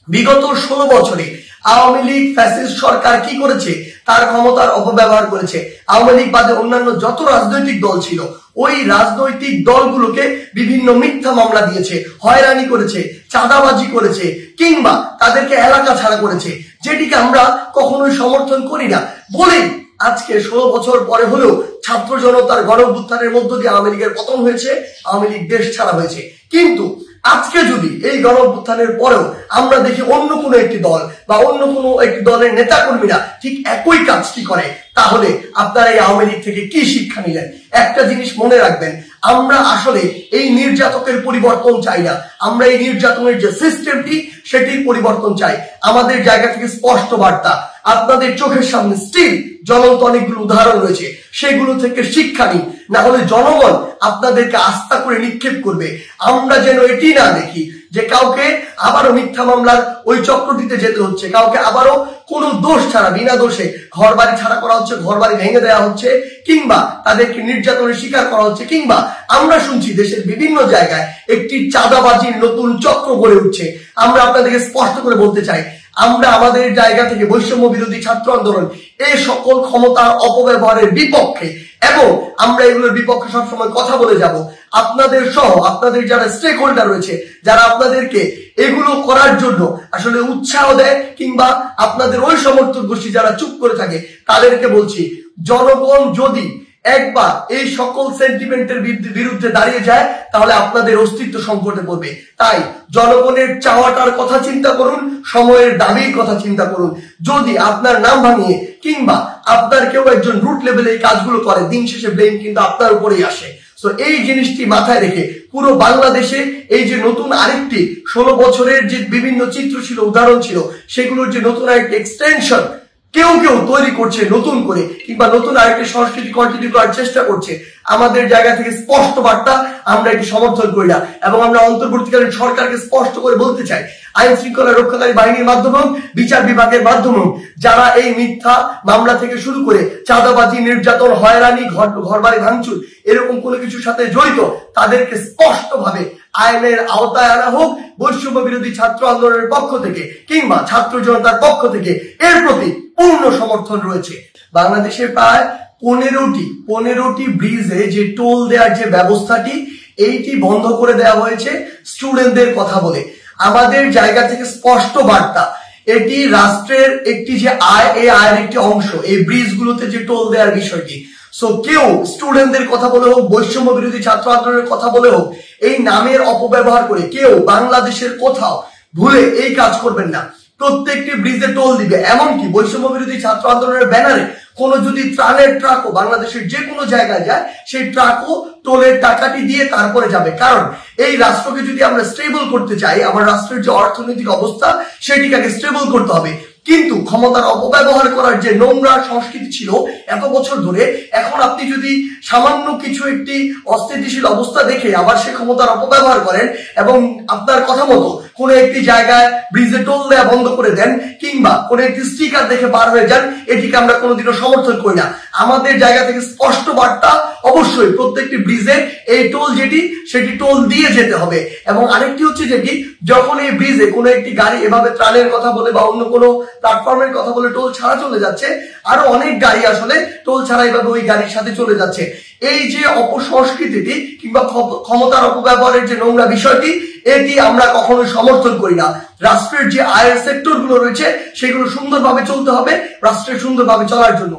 বিগত 16 বছরে আওয়ামী লীগ ফ্যাসিস্ট সরকার কি করেছে, তার ক্ষমতার অপব্যবহার করেছে। আওয়ামী লীগ বাদে অন্যান্য যত রাজনৈতিক দল ছিল ওই রাজনৈতিক দলগুলোকে বিভিন্ন মিথ্যা মামলা দিয়েছে, হয়রানি করেছে, চাঁদাবাজি করেছে, কিংবা তাদেরকে এলাকা ছাড়া করেছে, যেটিকে আমরা কখনোই সমর্থন করি না। বলেই আজকে 16 বছর পরে হলেও ছাত্র জনতার গণ অভ্যুত্থানের মধ্য দিয়ে আওয়ামী লীগের পতন হয়েছে, আওয়ামী লীগ দেশ ছাড়া হয়েছে। কিন্তু আজকে যদি এই গণ অভ্যুত্থানের পরেও আমরা দেখি অন্য কোনো একটি দল বা অন্য কোনো একটি দলের নেতা কর্মীরা ঠিক একই কাজটি করে, তাহলে আপনারা এই আওয়ামী লীগ থেকে কি শিক্ষা নিলেন? একটা জিনিস মনে রাখবেন, আমরা আসলে এই নির্যাতকের পরিবর্তন চাই না, আমরা এই নির্যাতনের যে সিস্টেমটি সেটির পরিবর্তন চাই। আমাদের জায়গা থেকে স্পষ্ট বার্তা, আপনাদের চোখের সামনে স্টিল জ্বলন্ত অনেকগুলো উদাহরণ রয়েছে, সেগুলো থেকে শিক্ষা নিন, না হলে জনগণ আপনাদেরকে আস্থা করে নিক্ষেপ করবে। আমরা যেন এটি না দেখি যে কাউকে আবারও মিথ্যা মামলার ওই চক্রটিতে যেতে হচ্ছে, কাউকে আবারও কোনো দোষ ছাড়া বিনা দোষে ঘর বাড়ি ছাড়া করা হচ্ছে, ঘর বাড়ি ভেঙে দেওয়া হচ্ছে, কিংবা তাদেরকে নির্যাতনের শিকার করা হচ্ছে, কিংবা আমরা শুনছি দেশের বিভিন্ন জায়গায় একটি চাঁদাবাজির নতুন চক্র গড়ে উঠছে। আমরা আপনাদেরকে স্পষ্ট করে বলতে চাই, আমরা আমাদের জায়গা থেকে বৈষম্য বিরোধী ছাত্র আন্দোলন এই সকল ক্ষমতার অপব্যবহারের বিপক্ষে, এবং আমরা এগুলোর বিপক্ষে সবসময় কথা বলে যাব। আপনাদের সহ আপনাদের যারা স্টেক হোল্ডার রয়েছে, যারা আপনাদেরকে এগুলো করার জন্য আসলে উৎসাহ দেয়, কিংবা আপনাদের ওই সমর্থক গোষ্ঠী যারা চুপ করে থাকে, তাদেরকে বলছি, জনগণ যদি একবার এই সকল সেন্টিমেন্টের বিরুদ্ধে দাঁড়িয়ে যায় তাহলে আপনাদের অস্তিত্ব সংকটে পড়বে। তাই জনগণের চাওয়াটার কথা চিন্তা করুন, সময়ের দাবির কথা চিন্তা করুন। যদি আপনার নাম ভাঙিয়ে কিংবা আপনার কেউ একজন রুট লেভেলে এই কাজগুলো করে, দিন শেষে ব্লেম কিন্তু আপনার উপরেই আসে। তো এই জিনিসটি মাথায় রেখে পুরো বাংলাদেশে এই যে নতুন আরেকটি 16 বছরের যে বিভিন্ন চিত্র ছিল, উদাহরণ ছিল, সেগুলোর যে নতুন আরেকটি এক্সটেনশন কেউ কেউ তৈরি করছে নতুন করে, কিংবা নতুন আরেকটি সংস্কৃতি কন্টিনিউ করার চেষ্টা করছে, আমাদের জায়গা থেকে স্পষ্ট বার্তা, আমরা এটি সমর্থন করি না। এবং আমরা অন্তর্বর্তীকালীন সরকারকে স্পষ্ট করে বলতে চাই, আইন শৃঙ্খলা রক্ষাকারী বাহিনীর মাধ্যমে, বিচার বিভাগের মাধ্যমে যারা এই মিথ্যা মামলা থেকে শুরু করে চাঁদাবাজি, নির্যাতন, হয়রানি, ঘরবাড়ি ভাঙচুর এরকম কোনো কিছুর সাথে জড়িত, তাদেরকে স্পষ্টভাবে আইনের আওতায় আনা হোক। বৈষম্য বিরোধী ছাত্র আন্দোলনের পক্ষ থেকে কিংবা ছাত্র জনতার পক্ষ থেকে এর প্রতি পূর্ণ সমর্থন রয়েছে। বাংলাদেশের প্রায় 15টি ব্রিজে যে টোল দেওয়ার যে ব্যবস্থাটি, এইটি বন্ধ করে দেওয়া হয়েছে স্টুডেন্টদের কথা বলে। আমাদের জায়গা থেকে স্পষ্ট বার্তা, এটি রাষ্ট্রের একটি যে আয়, এই আয়ের একটি অংশ এই ব্রিজগুলোতে যে টোল দেওয়ার বিষয়টি। সো কেউ স্টুডেন্টদের কথা বলে হোক, বৈষম্য বিরোধী ছাত্র আন্দোলনের কথা বলে হোক, এই নামের অপব্যবহার করে কেউ বাংলাদেশের কোথাও ভুলে এই কাজ করবেন না। প্রত্যেকটি ব্রিজে টোল দিবে, এমনকি বৈষম্য বিরোধী ছাত্র আন্দোলনের ব্যানারে কোন যদি ত্রাণের ট্রাকও বাংলাদেশের যে কোনো জায়গায় যায়, সেই ট্রাকও টোলের টাকাটি দিয়ে তারপরে যাবে। কারণ এই রাষ্ট্রকে যদি আমরা স্টেবল করতে চাই, আমার রাষ্ট্রের যে অর্থনৈতিক অবস্থা সেটিকে আগে স্টেবল করতে হবে। কিন্তু ক্ষমতার অপব্যবহার করার যে নোংরা সংস্কৃতি ছিল এত বছর ধরে, এখন আপনি যদি সামান্য কিছু একটি অস্থিতিশীল অবস্থা দেখে আবার সে ক্ষমতার অপব্যবহার করেন এবং আপনার কথা মতো কোন একটি জায়গায় ব্রিজে টোল দেওয়া বন্ধ করে দেন, কিংবা কোন একটি স্টিকার দেখে পার হয়ে যান, এটিকে আমরা কোনোদিনও সমর্থন করি না। আমাদের জায়গা থেকে স্পষ্ট বার্তা, অবশ্যই প্রত্যেকটি ব্রিজে এই টোল যেটি, সেটি টোল দিয়ে যেতে হবে। এবং আরেকটি হচ্ছে যেটি, যখন এই ব্রিজে কোনো একটি গাড়ি এভাবে ত্রাণের কথা বলে বা অন্য কোনো প্ল্যাটফর্মের কথা বলে টোল ছাড়া চলে যাচ্ছে, আরো অনেক গাড়ি আসলে টোল ছাড়া এইভাবে ওই গাড়ির সাথে চলে যাচ্ছে। এই যে অপসংস্কৃতিটি কিংবা ক্ষমতার অপব্যবহারের যে নোংরা বিষয়টি, এটি আমরা কখনোই সমর্থন করি না। রাষ্ট্রের যে আয়ের সেক্টর গুলো রয়েছে সেগুলো সুন্দরভাবে চলতে হবে রাষ্ট্রের সুন্দরভাবে চলার জন্য।